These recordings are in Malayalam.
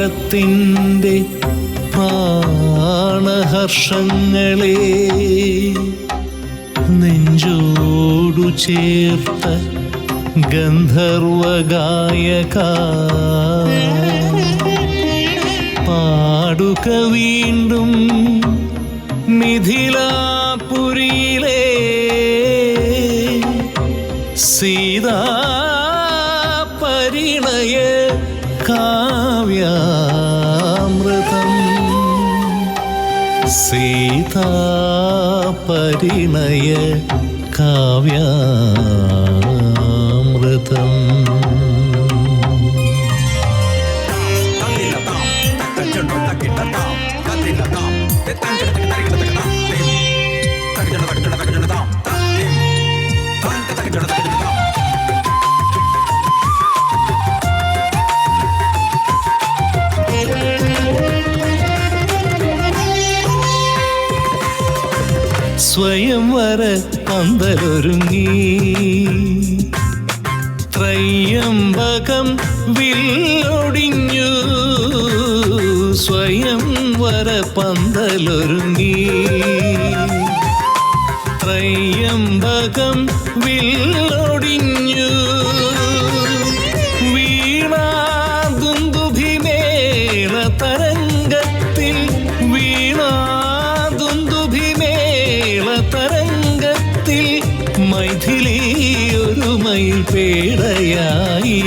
ഭാരത്തിൻ്റെ പ്രാണഹർഷങ്ങളെ നെഞ്ചോടു ചേർത്ത ഗന്ധർവഗായക പാടുക വീണ്ടും മിഥിലാപുരിയിലെ സീതാ പരിണയ കാവ്യാമൃതം സീതാ പരിണയ കാവ്യാമൃതം. സ്വയംവര പന്തലൊരുങ്ങി ത്രയംബകം വില്ലൊടിഞ്ഞു. സ്വയംവര പന്തലൊരുങ്ങി ത്രയംബകം വില്ലൊടിഞ്ഞു. വീണാദുന്ദുഭിമേള തരംഗത്തിൽ തരംഗത്തിൽ മൈഥിലി ഒരു മയിൽ പേടയായി,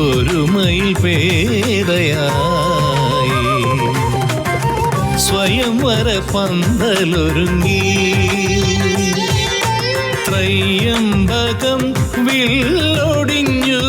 ഒരു മയിൽ പേടയായി. സ്വയംവര പന്തലൊരുങ്ങി ത്രയംബകം വില്ലൊടിഞ്ഞു.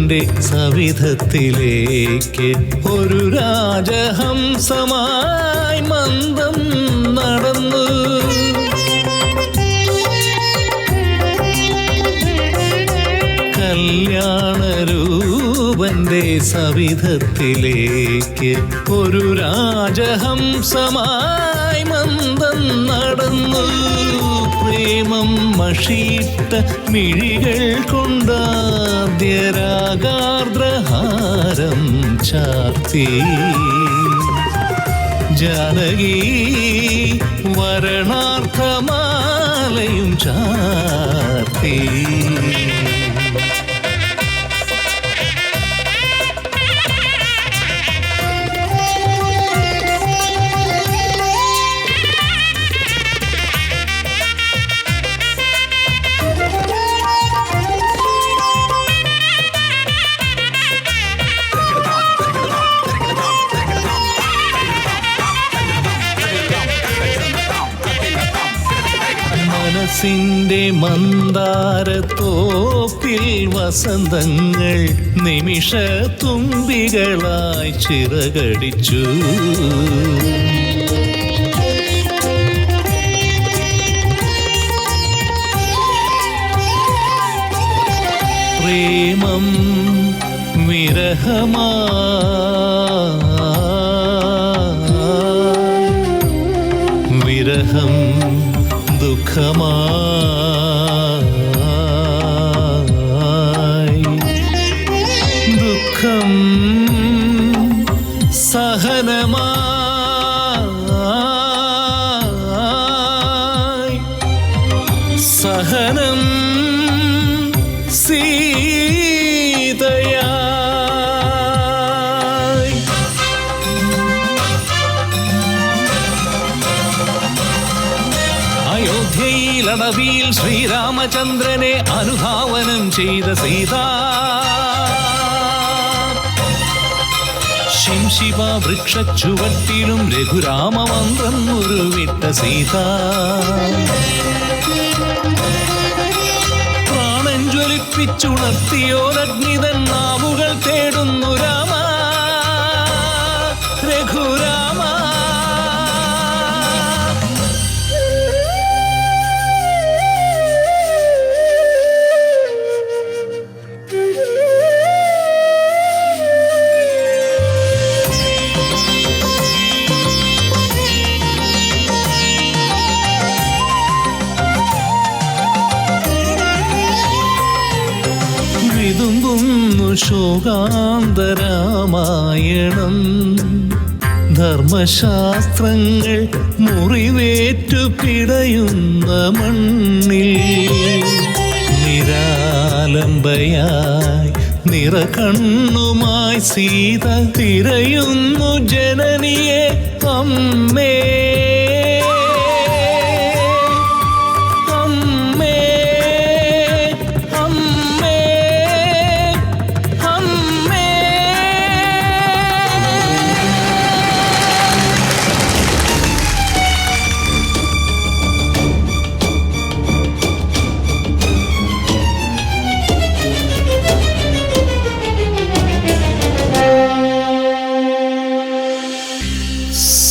ന്റെ സവിധത്തിലേക്ക് ഒരു രാജഹംസമായി മന്ദം നടന്നു. കല്യാണരൂപന്റെ സവിധത്തിലേക്ക് ഒരു രാജഹംസമായി മന്ദം നടന്നു. പ്രേമം മഷിയിട്ട മിഴികൾ കൊണ്ടാദ്യരാഗാർദ്രഹാരം ചാർത്തി. ജാനകി വരണാർത്ഥമാലയും ചാർത്തി. മനസ്സിന്റെ മന്ദാരത്തോപ്പിൽ വസന്തങ്ങൾ നിമിഷ തുമ്പികളായി ചിറകടിച്ചു. പ്രേമം വിരഹമാ വിരഹം ദുഃഖമായി ദുഃഖം സഹനമായി സഹനം സീതയായി. അയോധ്യയിലടവിയിൽ ശ്രീരാമചന്ദ്രനെ അനുധാവനം ചെയ്ത സീത. ശിംശിവ വൃക്ഷച്ചുവട്ടിലും രഘുരാമമന്ത്രം ഉരുവിട്ട സീത. പ്രാണഞ്ജ തണുപ്പിച്ചുണർത്തിയോരഗ്നിതൻ നാവുകൾ തേടുന്നു രാമ രഘുരാമ. വിതുമ്പുന്നു ശോകാന്തരാമായണം, ധർമ്മശാസ്ത്രങ്ങൾ മുറിവേറ്റു പിടയുന്ന മണ്ണിൽ നിരാലംബയായി നിറകണ്ണുമായി സീത തിരയുന്നു ജനനിയെ അമ്മേ.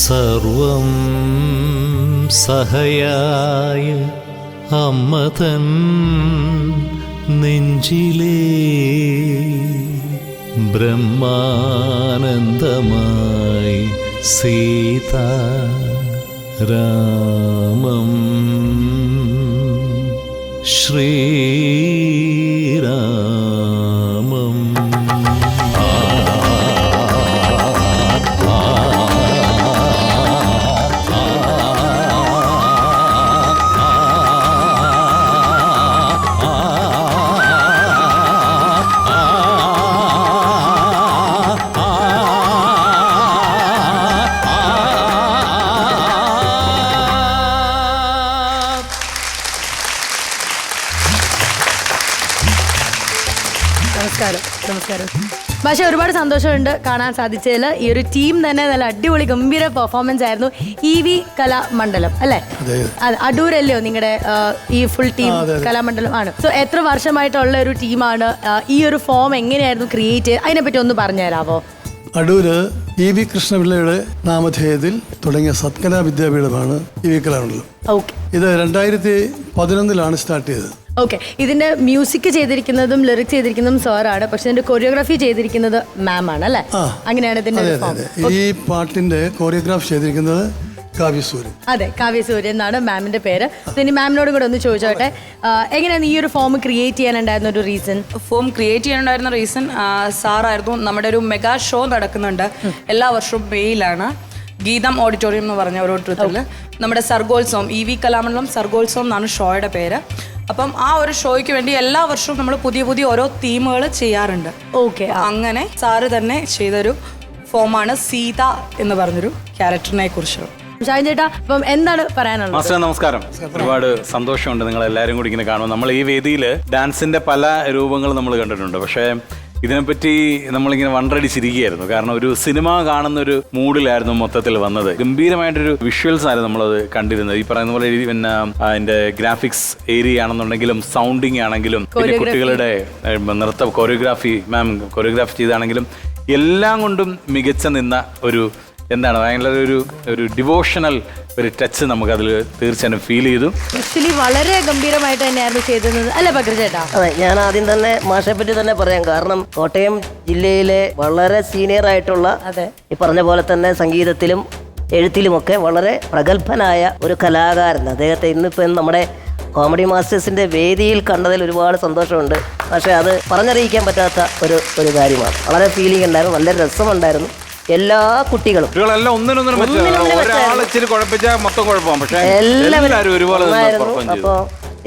സർവം സഹയായ അമ്മതൻ നെഞ്ചിലേ ബ്രഹ്മാനന്ദമായി സീത രാമം ശ്രീരാമം. നമസ്കാരം പക്ഷേ ഒരുപാട് സന്തോഷമുണ്ട് കാണാൻ സാധിച്ചതിൽ. ഈ ഒരു ടീം തന്നെ നല്ല അടിപൊളി ഗംഭീര പെർഫോമൻസ് ആയിരുന്നു. EV കലാമണ്ഡലം അല്ലേ? അടൂരല്ലയോ നിങ്ങളുടെ ഈ ഫുൾ ടീം? കലാമണ്ഡലം ആണ്. സോ എത്ര വർഷമായിട്ടുള്ള ഒരു ടീമാണ്? ഈ ഒരു ഫോം എങ്ങനെയായിരുന്നു ക്രിയേറ്റ് ചെയ്ത്? അതിനെപ്പറ്റി ഒന്ന് പറഞ്ഞുതരാമോ? അടൂര് EV കൃഷ്ണപിള്ളയുടെ നാമധേയത്തിൽ തുടങ്ങിയ സത്കലാ വിദ്യാപീഠമാണ് EV കലാമണ്ഡലം. ഇത് 2011 സ്റ്റാർട്ട് ചെയ്തത്. ഓക്കെ, ഇതിന്റെ മ്യൂസിക് ചെയ്തിരിക്കുന്നതും ലിറിക്സ് ചെയ്തിരിക്കുന്നതും സാറാണ്, പക്ഷെ ഇതിന്റെ കൊറിയോഗ്രാഫി ചെയ്തിരിക്കുന്നത് മാം ആണ് അല്ലേ? അങ്ങനെയാണ് ഇതിന്റെ ഈ പാട്ടിന്റെ കൊറിയോഗ്രാഫ് ചെയ്തിരിക്കുന്നത് കാവ്യസൂര്യൻ. അതെ, കാവ്യസൂര്യൻ എന്നാണ് മാമിന്റെ പേര്. ഇനി മാമിനോട് കൂടെ ഒന്ന് ചോദിച്ചോട്ടെ, എങ്ങനെയാണ് ഈ ഒരു ഫോം ക്രിയേറ്റ് ചെയ്യാനുണ്ടായിരുന്ന ഒരു റീസൺ? ഫോം ക്രിയേറ്റ് ചെയ്യാനുണ്ടായിരുന്ന റീസൺ സാറായിരുന്നു. നമ്മുടെ ഒരു മെഗാ ഷോ നടക്കുന്നുണ്ട് എല്ലാ വർഷവും മെയിലാണ്, ഗീതം ഓഡിറ്റോറിയം എന്ന് പറഞ്ഞ ഓരോരുത്തരിൽ. നമ്മുടെ സർഗോത്സവം, EV കലാമണ്ഡലം സർഗോത്സവം എന്നാണ് ഷോയുടെ പേര്. അപ്പം ആ ഒരു ഷോയ്ക്ക് വേണ്ടി എല്ലാ വർഷവും നമ്മൾ പുതിയ പുതിയ ഓരോ തീമുകൾ ചെയ്യാറുണ്ട്. ഓക്കെ, അങ്ങനെ സാറ് തന്നെ ചെയ്തൊരു ഫോമാണ് സീത എന്ന് പറഞ്ഞൊരു ക്യാരക്ടറിനെ കുറിച്ച്. ചേട്ടാ, അപ്പം എന്താണ് പറയാനുള്ളത്? മാസ്റ്റർ നമസ്കാരം. ഒരുപാട് സന്തോഷമുണ്ട് നിങ്ങൾ എല്ലാവരും കൂടി ഇങ്ങനെ കാണുമ്പോൾ. നമ്മൾ ഈ വേദിയിൽ ഡാൻസിന്റെ പല രൂപങ്ങൾ നമ്മൾ കണ്ടിട്ടുണ്ട്, പക്ഷേ ഇതിനെപ്പറ്റി നമ്മളിങ്ങനെ വണ്ടടിച്ചിരിക്കുകയായിരുന്നു. കാരണം ഒരു സിനിമ കാണുന്ന ഒരു മൂഡിലായിരുന്നു മൊത്തത്തിൽ വന്നത്. ഗംഭീരമായിട്ടൊരു വിഷ്വൽസ് ആയിരുന്നു നമ്മളത് കണ്ടിരുന്നത്. ഈ പറയുന്ന പോലെ പിന്നെ അതിന്റെ ഗ്രാഫിക്സ് ഏരിയ ആണെന്നുണ്ടെങ്കിലും സൗണ്ടിങ് ആണെങ്കിലും പിന്നെ കുട്ടികളുടെ നൃത്ത കൊറിയോഗ്രാഫി മാം കൊറിയോഗ്രാഫി ചെയ്താണെങ്കിലും എല്ലാം കൊണ്ടും മികച്ച നിന്ന ഒരു എന്താണ് ഭയങ്കര ഒരു ഡിവോഷണൽ ഒരു ടച്ച് നമുക്കതിൽ തീർച്ചയായും ഫീൽ ചെയ്തു. ആക്ച്വലി വളരെ ഗംഭീരമായിട്ട് തന്നെയായിരുന്നു ചെയ്തിരുന്നത് അല്ലേ പക്രു ചേട്ടാ? അതെ, ഞാൻ ആദ്യം തന്നെ മാഷെ പറ്റി തന്നെ പറയാം. കാരണം കോട്ടയം ജില്ലയിലെ വളരെ സീനിയർ ആയിട്ടുള്ള ഈ പറഞ്ഞ പോലെ തന്നെ സംഗീതത്തിലും എഴുത്തിലുമൊക്കെ വളരെ പ്രഗത്ഭനായ ഒരു കലാകാരൻ. അദ്ദേഹത്തെ ഇന്നിപ്പോൾ നമ്മുടെ കോമഡി മാസ്റ്റേഴ്സിന്റെ വേദിയിൽ കണ്ടതിൽ ഒരുപാട് സന്തോഷമുണ്ട്. പക്ഷേ അത് പറഞ്ഞറിയിക്കാൻ പറ്റാത്ത ഒരു കാര്യമാണ്. വളരെ ഫീലിംഗ് ഉണ്ടായിരുന്നു, നല്ല രസമുണ്ടായിരുന്നു. എല്ലാ കുട്ടികളും അപ്പോൾ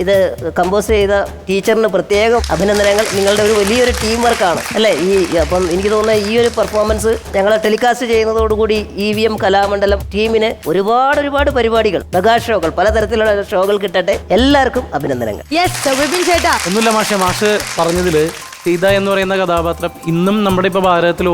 ഇത് കമ്പോസ് ചെയ്ത ടീച്ചറിന് പ്രത്യേകം അഭിനന്ദനങ്ങൾ. നിങ്ങളുടെ ഒരു വലിയൊരു ടീം വർക്കാണ് അല്ലേ ഈ. അപ്പം എനിക്ക് തോന്നുന്നത് ഈ ഒരു പെർഫോമൻസ് ഞങ്ങൾ ടെലികാസ്റ്റ് ചെയ്യുന്നതോടുകൂടി EVM കലാമണ്ഡലം ടീമിന് ഒരുപാട് പരിപാടികൾ, മെഗാ ഷോകൾ, പലതരത്തിലുള്ള ഷോകൾ കിട്ടട്ടെ. എല്ലാവർക്കും അഭിനന്ദനങ്ങൾ. ഒന്നുമില്ല മാഷ് പറഞ്ഞതിൽ സീത എന്ന് പറയുന്ന കഥാപാത്രം ഇന്നും നമ്മുടെ ഇപ്പോൾ ഭാരതത്തിൽ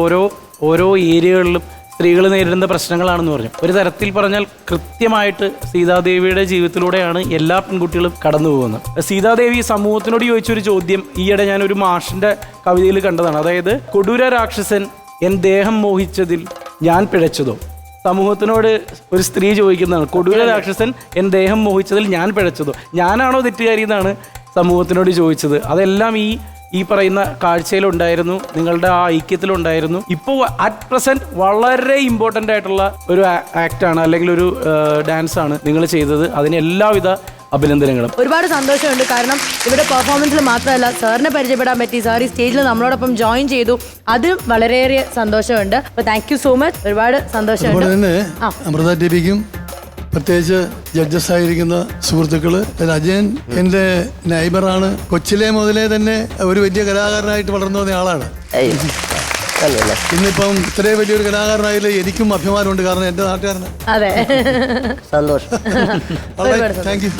ഓരോ ഏരിയകളിലും സ്ത്രീകൾ നേരിടുന്ന പ്രശ്നങ്ങളാണെന്ന് പറഞ്ഞു. ഒരു തരത്തിൽ പറഞ്ഞാൽ കൃത്യമായിട്ട് സീതാദേവിയുടെ ജീവിതത്തിലൂടെയാണ് എല്ലാ പെൺകുട്ടികളും കടന്നു പോകുന്നത്. സീതാദേവി സമൂഹത്തിനോട് ചോദിച്ചൊരു ചോദ്യം ഈയിടെ ഞാൻ ഒരു മാഷിന്റെ കവിതയിൽ കണ്ടതാണ്. അതായത് കൊടൂര രാക്ഷസൻ എൻ ദേഹം മോഹിച്ചതിൽ ഞാൻ പിഴച്ചതോ. സമൂഹത്തിനോട് ഒരു സ്ത്രീ ചോദിക്കുന്നതാണ്, കൊടൂര രാക്ഷസൻ എൻ ദേഹം മോഹിച്ചതിൽ ഞാൻ പിഴച്ചതോ, ഞാനാണോ തെറ്റുകാരി എന്നാണ് സമൂഹത്തിനോട് ചോദിച്ചത്. അതെല്ലാം ഈ പറയുന്ന കാഴ്ചയിലുണ്ടായിരുന്നു, നിങ്ങളുടെ ആ ഐക്യത്തിലുണ്ടായിരുന്നു. ഇപ്പോൾ അറ്റ് പ്രസന്റ് വളരെ ഇമ്പോർട്ടൻ്റ് ആയിട്ടുള്ള ഒരു ആക്ടാണ് അല്ലെങ്കിൽ ഒരു ഡാൻസാണ് നിങ്ങൾ ചെയ്തത്. അതിന് എല്ലാവിധ അഭിനന്ദനങ്ങളും. ഒരുപാട് സന്തോഷമുണ്ട്. കാരണം ഇവിടെ പെർഫോമൻസിൽ മാത്രമല്ല സാറിനെ പരിചയപ്പെടാൻ പറ്റി, സാർ ഈ സ്റ്റേജിൽ നമ്മളോടൊപ്പം ജോയിൻ ചെയ്തു, അത് വളരെയേറെ സന്തോഷമുണ്ട്. അപ്പോൾ താങ്ക് യു സോ മച്ച്. ഒരുപാട് സന്തോഷമുണ്ട്. അതുപോലെ തന്നെ അമൃത ടിവിക്കും പ്രത്യേകിച്ച് ജഡ്ജസ് ആയിരിക്കുന്ന സുഹൃത്തുക്കള്, അജയൻ എൻ്റെ നൈബറാണ്. കൊച്ചിലെ മുതലേ തന്നെ ഒരു വലിയ കലാകാരനായിട്ട് വളർന്നു വന്ന ആളാണ്. ഇന്നിപ്പം ഇത്രയും വലിയൊരു കലാകാരനായാലും എനിക്കും അഭിമാനമുണ്ട്, കാരണം എൻ്റെ നാട്ടുകാരന്. അതെ, സന്തോഷം. Thank you.